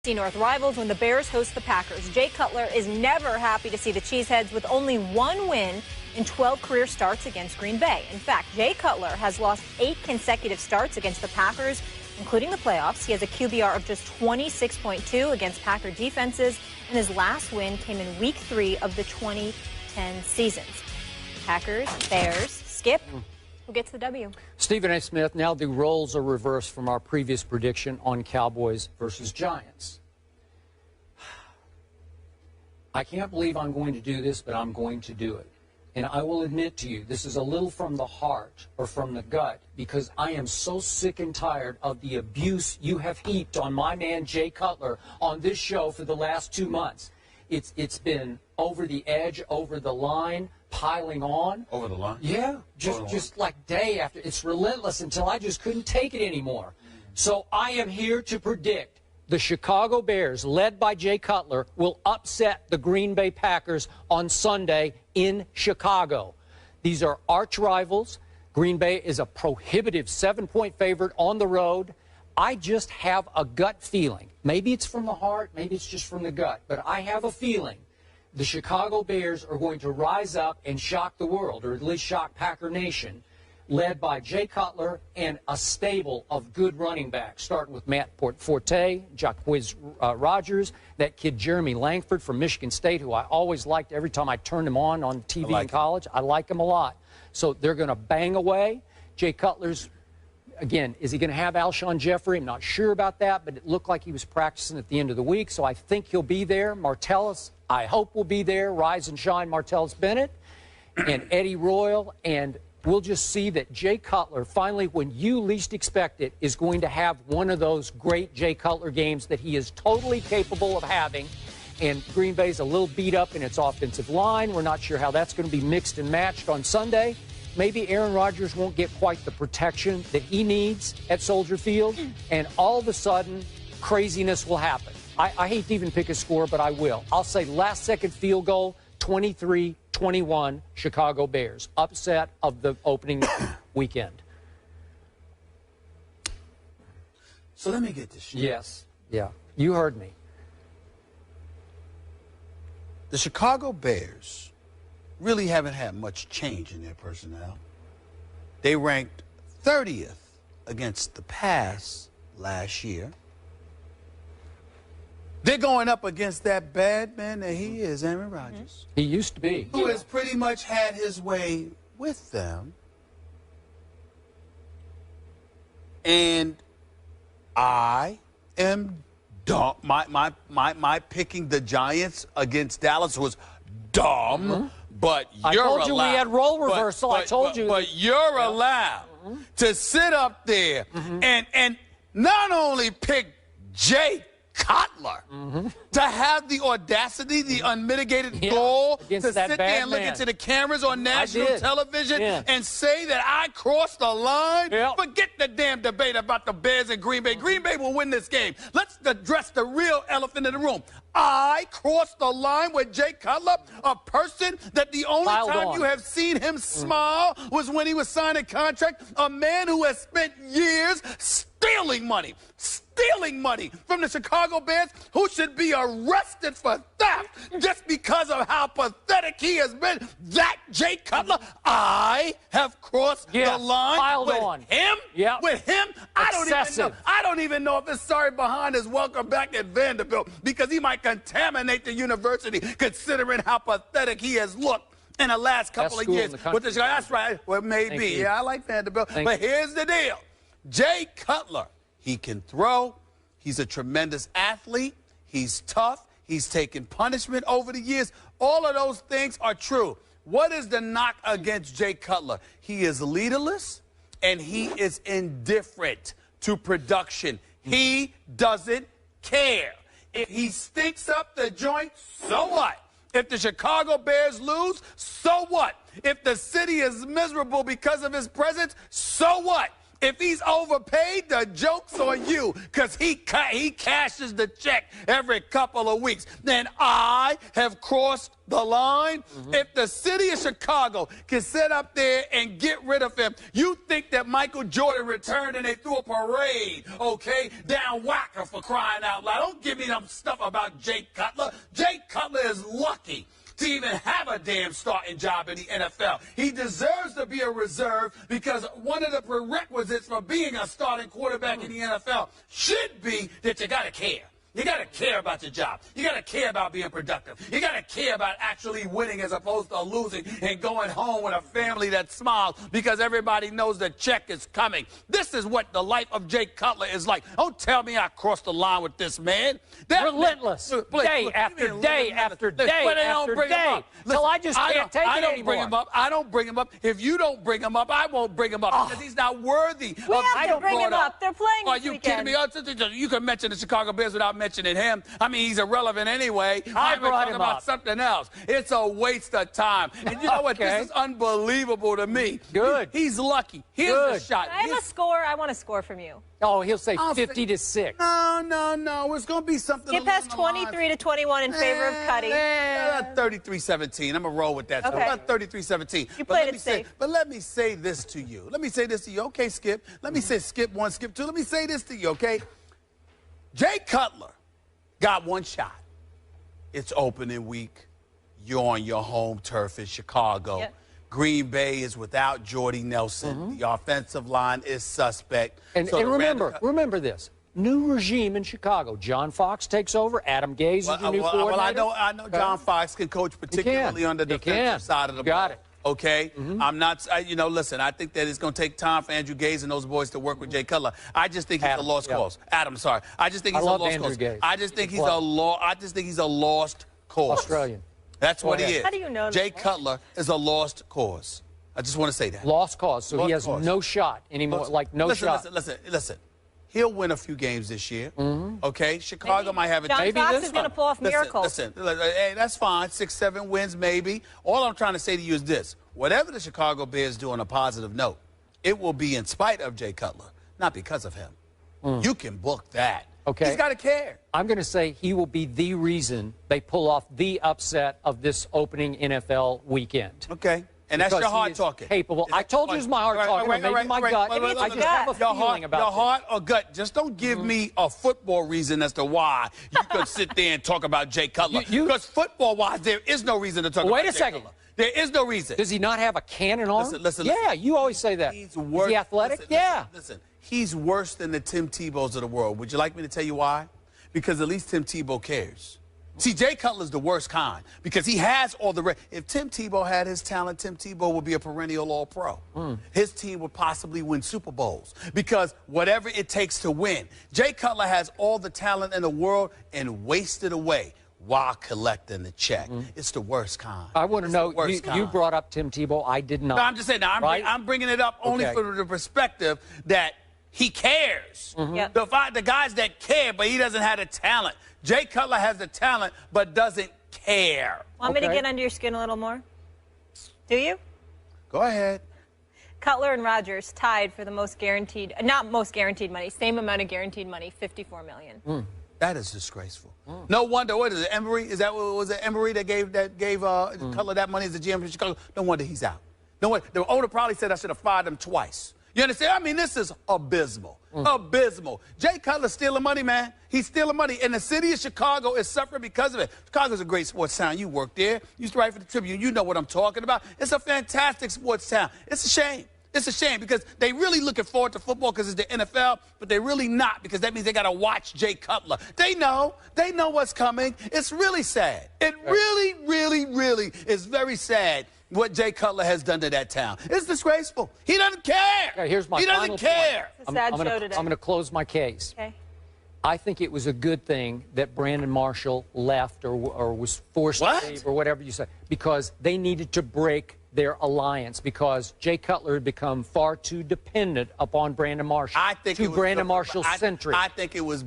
North rivals when the Bears host the Packers. Jay Cutler is never happy to see the Cheeseheads with only one win in 12 career starts against Green Bay. In fact, Jay Cutler has lost 8 consecutive starts against the Packers, including the playoffs. He has a QBR of just 26.2 against Packer defenses, and his last win came in Week 3 of the 2010 seasons. Packers, Bears, Skip. Who gets the W? Stephen A. Smith, now the roles are reversed from our previous prediction on Cowboys versus Giants. I can't believe I'm going to do this, but I'm going to do it. And I will admit to you, this is a little from the heart or from the gut, because I am so sick and tired of the abuse you have heaped on my man Jay Cutler on this show for the last 2 months. It's been over the edge, over the line, piling on. Over the line? Yeah, just like day after. It's relentless until I just couldn't take it anymore. So I am here to predict the Chicago Bears, led by Jay Cutler, will upset the Green Bay Packers on Sunday in Chicago. These are arch rivals. Green Bay is a prohibitive 7-point favorite on the road. I just have a gut feeling. Maybe it's from the heart, maybe it's just from the gut, but I have a feeling the Chicago Bears are going to rise up and shock the world, or at least shock Packer Nation, led by Jay Cutler and a stable of good running backs, starting with Matt Forte, Jacquizz Rodgers, that kid Jeremy Langford from Michigan State, who I always liked every time I turned him on TV in college. I like him a lot. So they're going to bang away. Jay Cutler's, again, is he going to have Alshon Jeffrey? I'm not sure about that, but it looked like he was practicing at the end of the week, so I think he'll be there. Martellus, I hope, will be there. Rise and shine, Martellus Bennett and Eddie Royal, and we'll just see that Jay Cutler, finally, when you least expect it, is going to have one of those great Jay Cutler games that he is totally capable of having. And Green Bay's a little beat up in its offensive line. We're not sure how that's going to be mixed and matched on Sunday. Maybe Aaron Rodgers won't get quite the protection that he needs at Soldier Field, and all of a sudden, craziness will happen. I hate to even pick a score, but I will. I'll say last-second field goal, 23-21, Chicago Bears. Upset of the opening weekend. So let me get this straight. Yes. Yeah. You heard me. The Chicago Bears really haven't had much change in their personnel. They ranked 30th against the pass last year. They're going up against that bad man that he is, Aaron Rodgers. He used to be. Who has pretty much had his way with them. And I am dumb. My picking the Giants against Dallas was dumb. But you're allowed. I told you we had role reversal. I told you. But you're allowed to sit up there and not only pick Jay Cutler to have the audacity, the unmitigated gall to sit there and look into the cameras on national television and say that I crossed the line. Forget the damn debate about the Bears and Green Bay. Green Bay will win this game. Let's address the real elephant in the room. I crossed the line with Jay Cutler, a person that the only time you have seen him smile was when he was signing a contract, a man who has spent years stealing money from the Chicago Bears, who should be arrested for theft just because of how pathetic he has been. That Jay Cutler, I have crossed the line with him. With him, I don't even know if it's sorry behind his welcome back at Vanderbilt, because he might contaminate the university considering how pathetic he has looked in the last couple of years. That's right. Well, maybe. Yeah, I like Vanderbilt. But here's the deal. Jay Cutler, he can throw. He's a tremendous athlete. He's tough. He's taken punishment over the years. All of those things are true. What is the knock against Jay Cutler? He is leaderless, and he is indifferent to production. He doesn't care. If he stinks up the joint, so what? If the Chicago Bears lose, so what? If the city is miserable because of his presence, so what? If he's overpaid, the joke's on you, because he cashes the check every couple of weeks. Then I have crossed the line. If the city of Chicago can sit up there and get rid of him, you think that Michael Jordan returned and they threw a parade, okay, down Wacker, for crying out loud. Don't give me them stuff about Jay Cutler. Jay Cutler is lucky to even have a damn starting job in the NFL. He deserves to be a reserve, because one of the prerequisites for being a starting quarterback in the NFL should be that you got to care. You got to care about your job. You got to care about being productive. You got to care about actually winning as opposed to losing and going home with a family that smiles because everybody knows the check is coming. This is what the life of Jay Cutler is like. Don't tell me I crossed the line with this man. Relentless. Day after day after day after day. Till I just can't take it anymore. I don't bring him up. If you don't bring him up, I won't bring him up because he's not worthy. We have to bring him up. They're playing Are this you weekend. kidding me? You can mention the Chicago Bears without mentioning him. I mean, he's irrelevant anyway. I I'm brought talking him about up. something else. It's a waste of time. And you know what? This is unbelievable to me. Good. He's lucky. Here's the shot. I have a score. I want a score from you. Oh, he'll say 50-6. No. It's going to be something. Skip has 23-21 in favor of Cuddy. 33-17. I'm going to roll with that. So Okay. about 33-17. You played it safe. But let me say this to you. Okay, Skip. Let me say skip one, skip two. Let me say this to you, okay? Jay Cutler got one shot. It's opening week. You're on your home turf in Chicago. Yep. Green Bay is without Jordy Nelson. The offensive line is suspect. And remember this. New regime in Chicago. John Fox takes over. Adam Gase is your new coordinator. Well, I know John Fox can coach, particularly on the defensive side of the ball. Got it. Okay? I'm not, listen, I think that it's going to take time for Andrew Gase and those boys to work with Jay Cutler. I just think he's a lost cause. Adam, sorry. I just think he's a lost cause. Gase. I just think he's a lost cause. Australian. That's what he is. How do you know Jay that? Cutler is a lost cause. I just want to say that. Lost cause. So he has Lost cause. no shot anymore. Listen. He'll win a few games this year. Okay? Chicago might have a John Fox is going to pull off miracles. Listen, hey, that's fine. 6-7 wins, maybe. All I'm trying to say to you is this. Whatever the Chicago Bears do on a positive note, it will be in spite of Jay Cutler, not because of him. You can book that. Okay. He's got to care. I'm going to say he will be the reason they pull off the upset of this opening NFL weekend. Okay. And that's your heart talking. Capable. I told you it's my heart talking, or maybe my gut. I just have a feeling about your heart or gut. Just don't give me a football reason as to why you could sit there and talk about Jay Cutler. Because football-wise, there is no reason to talk about Jay Cutler. Wait a second. There is no reason. Does he not have a cannon arm? Listen. Yeah, you always say that. He's worse. Is he athletic? Yeah. Listen. He's worse than the Tim Tebows of the world. Would you like me to tell you why? Because at least Tim Tebow cares. See, Jay Cutler's the worst kind because he has all the... If Tim Tebow had his talent, Tim Tebow would be a perennial All-Pro. His team would possibly win Super Bowls because whatever it takes to win. Jay Cutler has all the talent in the world and wasted away while collecting the check. It's the worst kind. I want to know, you brought up Tim Tebow. I did not. No, I'm just saying, I'm bringing it up only from the perspective that he cares. The guys that care, but he doesn't have the talent. Jay Cutler has the talent, but doesn't care. Want me to get under your skin a little more? Do you? Go ahead. Cutler and Rodgers tied for the most guaranteed, not most guaranteed money, same amount of guaranteed money, $54 million. That is disgraceful. No wonder. What is it? Emery? Is that what was it? Emery that gave Cutler that money as the GM for Chicago? No wonder he's out. No wonder. The owner probably said I should have fired him twice. You understand? I mean, this is abysmal. Abysmal. Jay Cutler's stealing money, man. He's stealing money. And the city of Chicago is suffering because of it. Chicago's a great sports town. You work there. You used to write for the Tribune. You know what I'm talking about. It's a fantastic sports town. It's a shame. It's a shame because they really looking forward to football because it's the NFL, but they're really not because that means they got to watch Jay Cutler. They know. They know what's coming. It's really sad. It really, really, really is very sad what Jay Cutler has done to that town. It's disgraceful. He doesn't care. Okay, here's my he doesn't care. It's a sad show today. I'm going to close my case. Okay. I think it was a good thing that Brandon Marshall left or was forced to leave or whatever you say because they needed to break their alliance because Jay Cutler had become far too dependent upon Brandon Marshall. I think too Brandon Marshall-centric. I think it was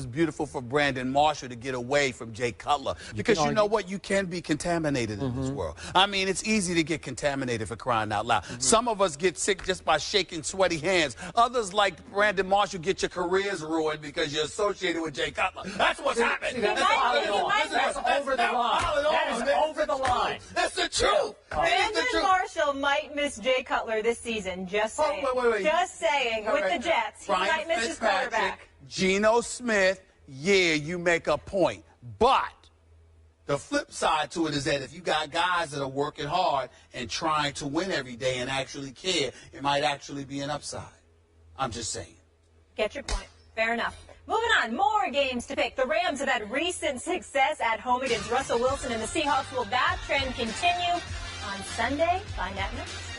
beautiful for Brandon Marshall to get away from Jay Cutler because you know what? You can be contaminated in this world. I mean, it's easy to get contaminated, for crying out loud. Some of us get sick just by shaking sweaty hands. Others, like Brandon Marshall, get your careers ruined because you're associated with Jay Cutler. That's what's happening. That's over the line. That is over the line. That's the truth. Brandon Marshall might miss Jay Cutler this season. Just saying. Wait. Just saying. With the Jets, he might miss his quarterback. Geno Smith, yeah, you make a point. But the flip side to it is that if you got guys that are working hard and trying to win every day and actually care, it might actually be an upside. I'm just saying. Get your point. Fair enough. Moving on, more games to pick. The Rams have had recent success at home against Russell Wilson and the Seahawks. Will that trend continue on Sunday? Find out next.